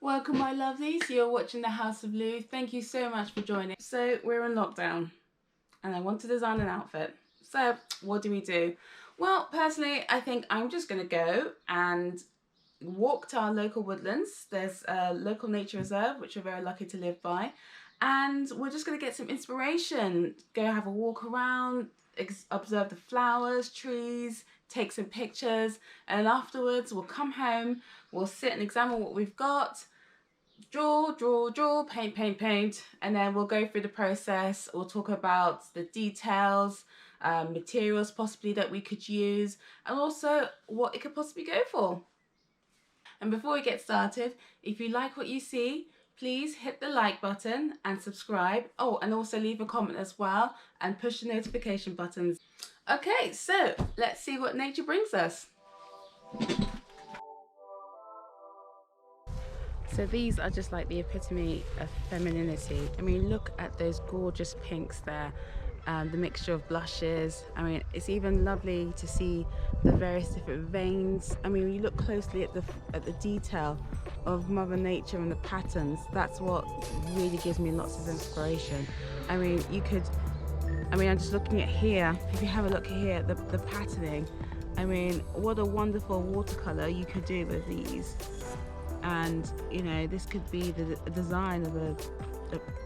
Welcome my lovelies, you're watching the House of Louise. Thank you so much for joining. So we're in lockdown and I want to design an outfit. So what do? Well, personally, I think I'm just gonna go and walk to our local woodlands. There's a local nature reserve, which we're very lucky to live by. And we're just gonna get some inspiration, go have a walk around, observe the flowers, trees, take some pictures, and afterwards we'll come home, we'll sit and examine what we've got, draw, paint, and then we'll go through the process. We'll talk about the details, materials possibly that we could use, and also what it could possibly go for. And before we get started, if you like what you see, please hit the like button and subscribe. Oh, and also leave a comment as well and push the notification buttons. Okay, so let's see what nature brings us. So these are just like the epitome of femininity. I mean, look at those gorgeous pinks there, the mixture of blushes. I mean, it's even lovely to see the various different veins. I mean, when you look closely at the detail of Mother Nature and the patterns, that's what really gives me lots of inspiration. I mean, I'm just looking at here, if you have a look here, the patterning. I mean, what a wonderful watercolor you could do with these. And you know, this could be the design of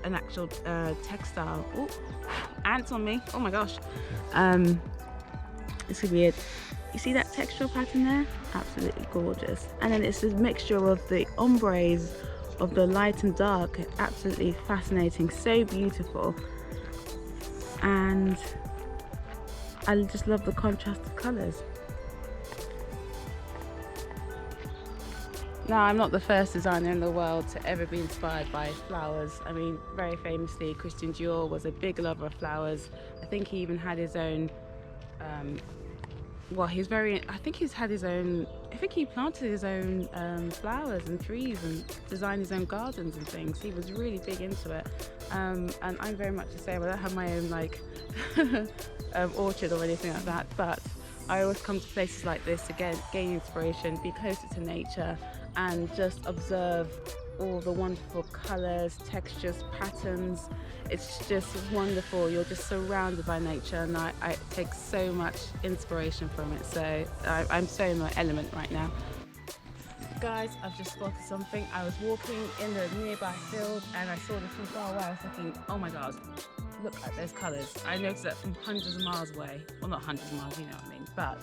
an actual textile. Oh, ants on me! Oh my gosh! This could be it. You see that textural pattern there? Absolutely gorgeous. And then it's a mixture of the ombres, of the light and dark. Absolutely fascinating. So beautiful. And I just love the contrast of colours. Now, I'm not the first designer in the world to ever be inspired by flowers. I mean, very famously, Christian Dior was a big lover of flowers. I think he even had his own, I think he planted his own flowers and trees and designed his own gardens and things. He was really big into it. And I'm very much the same. I don't have my own orchard or anything like that, but I always come to places like this to gain inspiration, be closer to nature, and just observe all the wonderful colours, textures, patterns. It's just wonderful. You're just surrounded by nature, and I take so much inspiration from it. So I'm so in my element right now. Guys, I've just spotted something. I was walking in the nearby field and I saw this from far away. I was thinking, oh my god, look at those colours. I noticed that from hundreds of miles away. Well, not hundreds of miles, you know what I mean, but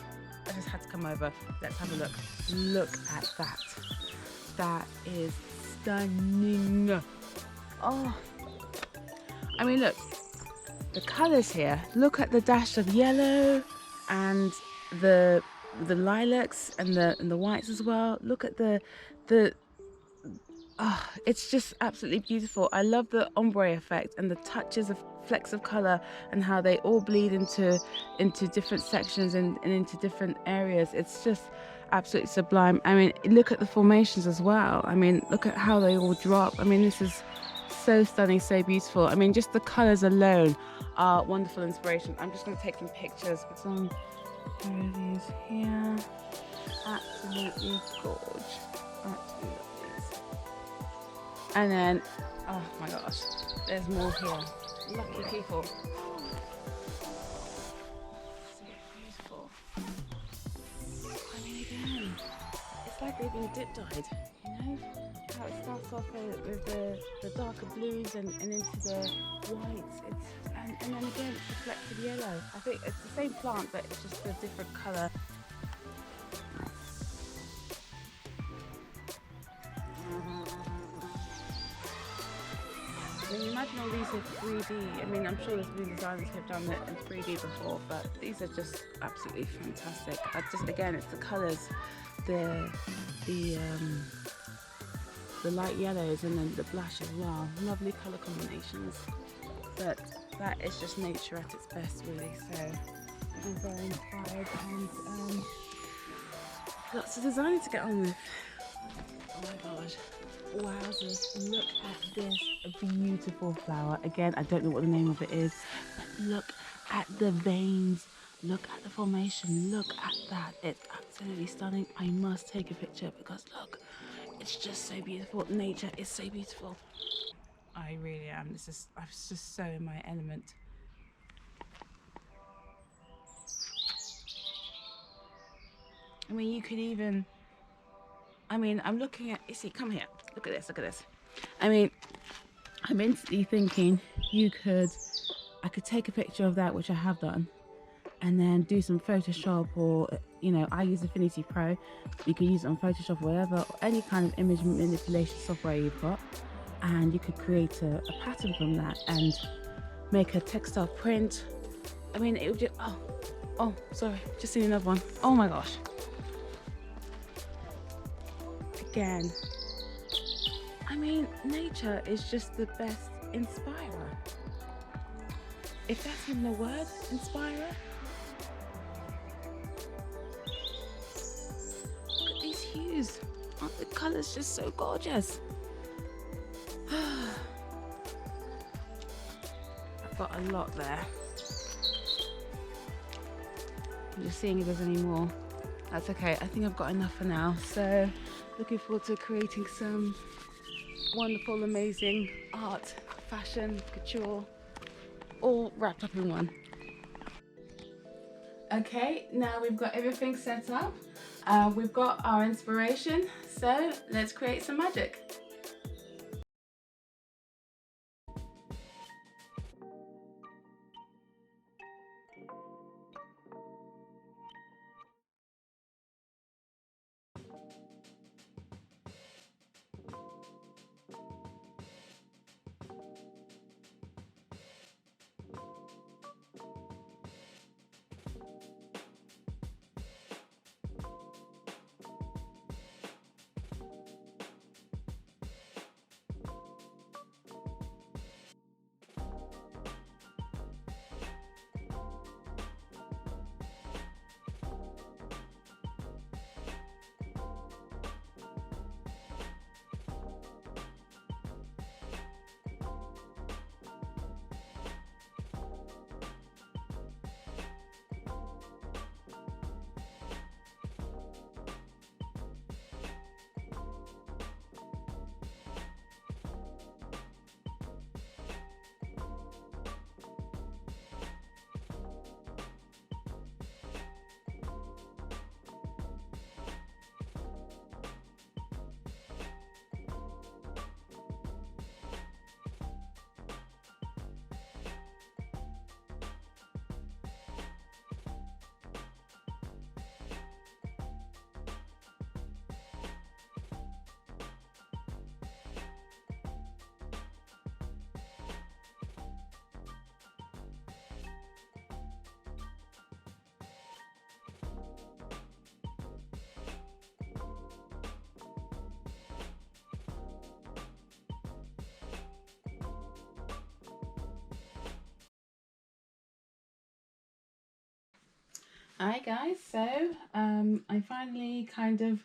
I just had to come over. Let's have a look. Look at that. That is stunning. Oh, I mean, look, the colours here. Look at the dash of yellow and the lilacs and the whites as well. Look at it's just absolutely beautiful. I love the ombre effect and the touches of flecks of color and how they all bleed into different sections and into different areas. It's just absolutely sublime. I mean, look at the formations as well. I mean, look at how they all drop. I mean, this is so stunning, so beautiful. I mean, just the colors alone are wonderful inspiration. I'm just going to take some pictures with some of these here. Absolutely gorge. Absolutely. And then, oh my gosh, there's more here. Lucky people. So beautiful. I mean, again, it's like they've been dip dyed, you know? How it starts off with the darker blues and into the whites. And then again, it's reflected yellow. I think it's the same plant, but it's just a different colour. I mean, imagine all these in 3D. I mean, I'm sure there's been designers who have done it in 3D before, but these are just absolutely fantastic. Again, it's the colours, the light yellows and then the blush as well. Lovely colour combinations. But that is just nature at its best, really. So I'm very inspired and lots of designing to get on with. Oh my gosh. Wowzers, look at this beautiful flower. Again, I don't know what the name of it is, but look at the veins, look at the formation, look at that. It's absolutely stunning. I must take a picture because look, It's just so beautiful. Nature is so beautiful. I really am. I'm just so in my element. I mean, you could even, I mean, I'm looking at, you see, come here. Look at this, look at this. I mean, I'm instantly thinking I could take a picture of that, which I have done, and then do some Photoshop, or, you know, I use Affinity Pro. You can use it on Photoshop, whatever, or any kind of image manipulation software you've got. And you could create a pattern from that and make a textile print. I mean, it would just, oh, sorry, just seen another one. Oh my gosh. Again, I mean, nature is just the best inspirer. If that's even a word, inspirer. Look at these hues. Aren't the colours just so gorgeous? I've got a lot there. I'm just seeing if there's any more. That's okay, I think I've got enough for now. So, looking forward to creating some wonderful, amazing art, fashion, couture, all wrapped up in one. Okay, now we've got everything set up. We've got our inspiration, so let's create some magic. Hi guys, so I finally kind of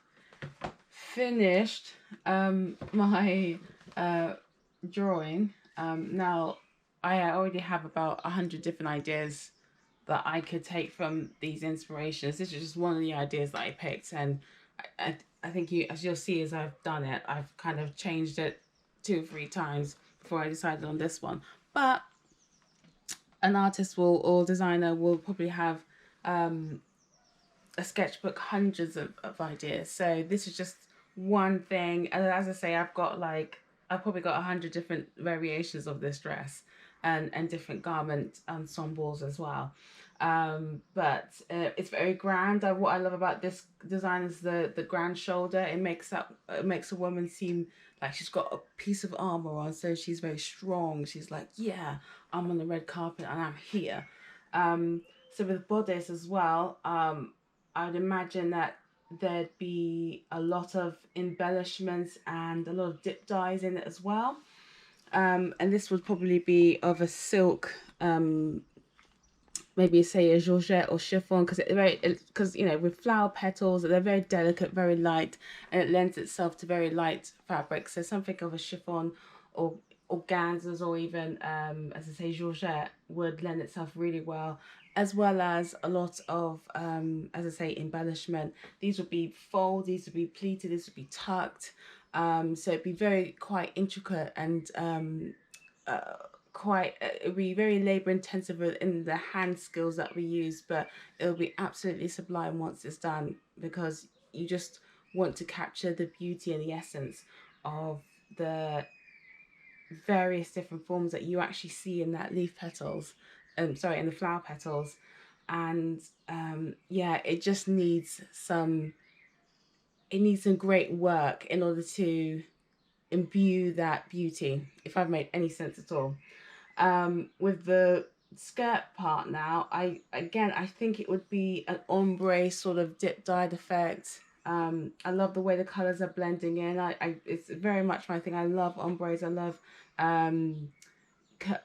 finished my drawing. Now I already have about 100 different ideas that I could take from these inspirations. This is just one of the ideas that I picked, and I think as you'll see as I've done it, I've kind of changed it 2 or 3 times before I decided on this one. But an artist or designer will probably have a sketchbook hundreds of ideas. So this is just one thing. And as I say, I've probably got 100 different variations of this dress and different garment ensembles as well. But it's very grand. What I love about this design is the grand shoulder. It makes a woman seem like she's got a piece of armor on, so she's very strong. She's like, yeah, I'm on the red carpet and I'm here. So with bodice as well, I'd imagine that there'd be a lot of embellishments and a lot of dip dyes in it as well. And this would probably be of a silk, maybe say a georgette or chiffon, because you know, with flower petals, they're very delicate, very light, and it lends itself to very light fabrics. So something of a chiffon or organzas, or even as I say, georgette would lend itself really well, as well as a lot of as I say, embellishment. These would be fold, these would be pleated, this would be tucked. So it'd be very quite intricate and quite it'll be very labor intensive in the hand skills that we use, but it'll be absolutely sublime once it's done, because you just want to capture the beauty and the essence of the various different forms that you actually see in that leaf petals, sorry, in the flower petals. And yeah, it needs some great work in order to imbue that beauty, if I've made any sense at all. With the skirt part now, I think it would be an ombre sort of dip dyed effect. I love the way the colors are blending in. It's very much my thing. I love ombres. I love um,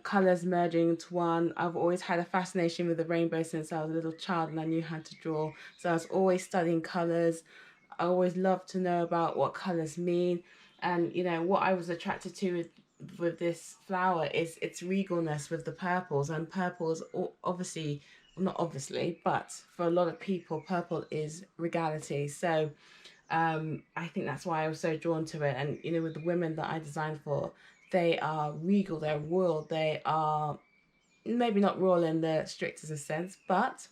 colors merging into one. I've always had a fascination with the rainbow since I was a little child and I knew how to draw. So I was always studying colors. I always love to know about what colors mean. And you know what I was attracted to with this flower is its regalness with the purples. And purples, obviously, not obviously, but for a lot of people, purple is regality. So I think that's why I was so drawn to it. And you know, with the women that I designed for, they are regal, they're royal, they are maybe not royal in the strictest sense, but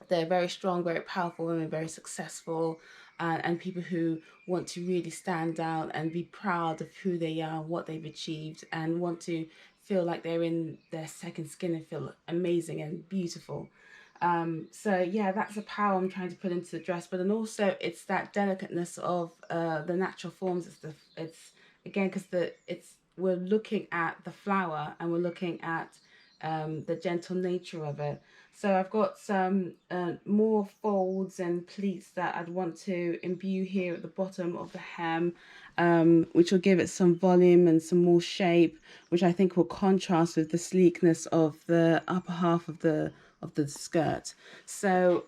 they're very strong, very powerful women, very successful, and people who want to really stand out and be proud of who they are, what they've achieved, and want to feel like they're in their second skin and feel amazing and beautiful. So yeah, that's the power I'm trying to put into the dress, but then also it's that delicateness of the natural forms. It's again because we're looking at the flower and we're looking at the gentle nature of it. So I've got some more folds and pleats that I'd want to imbue here at the bottom of the hem, which will give it some volume and some more shape, which I think will contrast with the sleekness of the upper half of the skirt. So,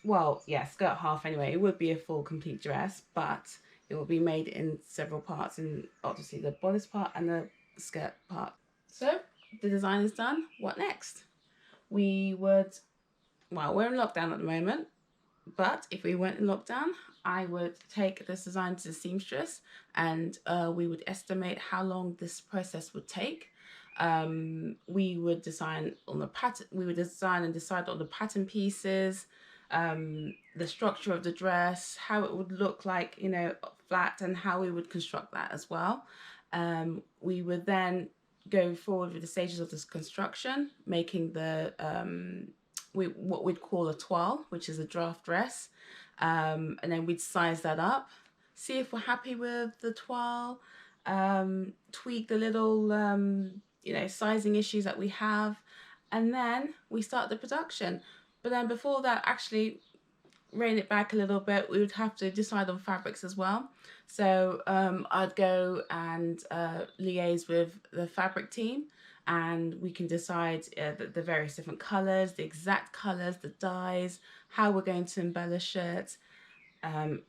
well, yeah, skirt half anyway. It would be a full complete dress, but it will be made in several parts, and obviously the bodice part and the skirt part. So the design is done. What next? We would, well, we're in lockdown at the moment, but if we weren't in lockdown, I would take this design to the seamstress, and we would estimate how long this process would take. We would design on the pattern. We would design and decide on the pattern pieces, the structure of the dress, how it would look like, you know, flat, and how we would construct that as well. We would then go forward with the stages of this construction, making the what we'd call a toile, which is a draft dress, and then we'd size that up, see if we're happy with the toile, tweak the little you know, sizing issues that we have, and then we start the production. But then before that, actually rein it back a little bit, we would have to decide on fabrics as well. So I'd go and liaise with the fabric team, and we can decide the various different colors, the exact colors, the dyes, how we're going to embellish it,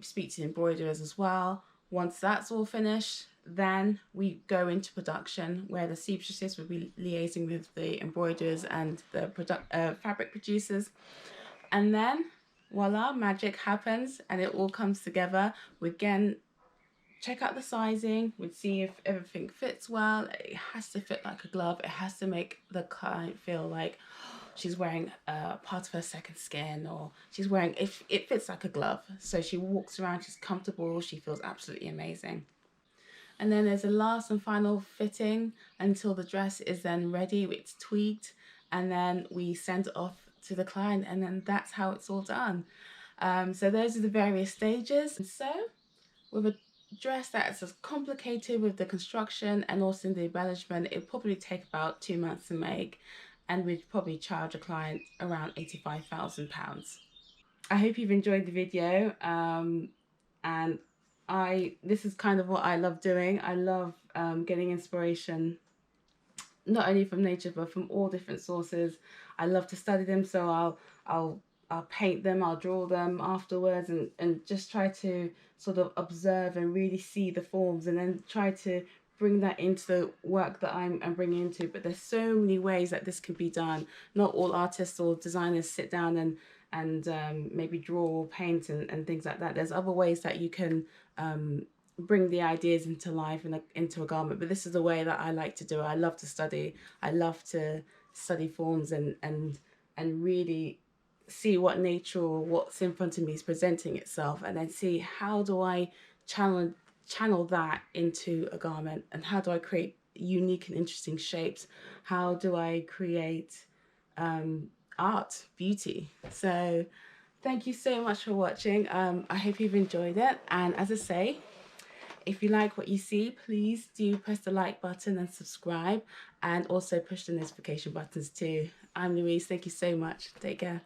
speak to the embroiderers as well. Once that's all finished, then we go into production, where the seamstresses will be liaising with the embroiderers and the fabric producers. And then voila, magic happens and it all comes together. We again check out the sizing, we'd see if everything fits well. It has to fit like a glove. It has to make the client feel like she's wearing part of her second skin, or she's wearing, if it fits like a glove. So she walks around, she's comfortable, she feels absolutely amazing. And then there's a last and final fitting until the dress is then ready, it's tweaked, and then we send it off to the client, and then that's how it's all done. So those are the various stages. And so with a dress that's as complicated with the construction and also the embellishment, it'll probably take about 2 months to make, and we'd probably charge a client around £85,000. I hope you've enjoyed the video, and this is kind of what I love doing. I love getting inspiration not only from nature but from all different sources. I love to study them, so I'll paint them, I'll draw them afterwards, and just try to sort of observe and really see the forms, and then try to bring that into the work that I'm bringing into. But there's so many ways that this can be done. Not all artists or designers sit down and maybe draw or paint and things like that. There's other ways that you can bring the ideas into life and into a garment. But this is the way that I like to do it. I love to study. I love to study forms and really see what nature or what's in front of me is presenting itself, and then see how do I channel channel that into a garment, and how do I create unique and interesting shapes, how do I create art, beauty. So thank you so much for watching. I hope you've enjoyed it, and as I say, if you like what you see, please do press the like button and subscribe, and also push the notification buttons too. I'm Louise. Thank you so much. Take care.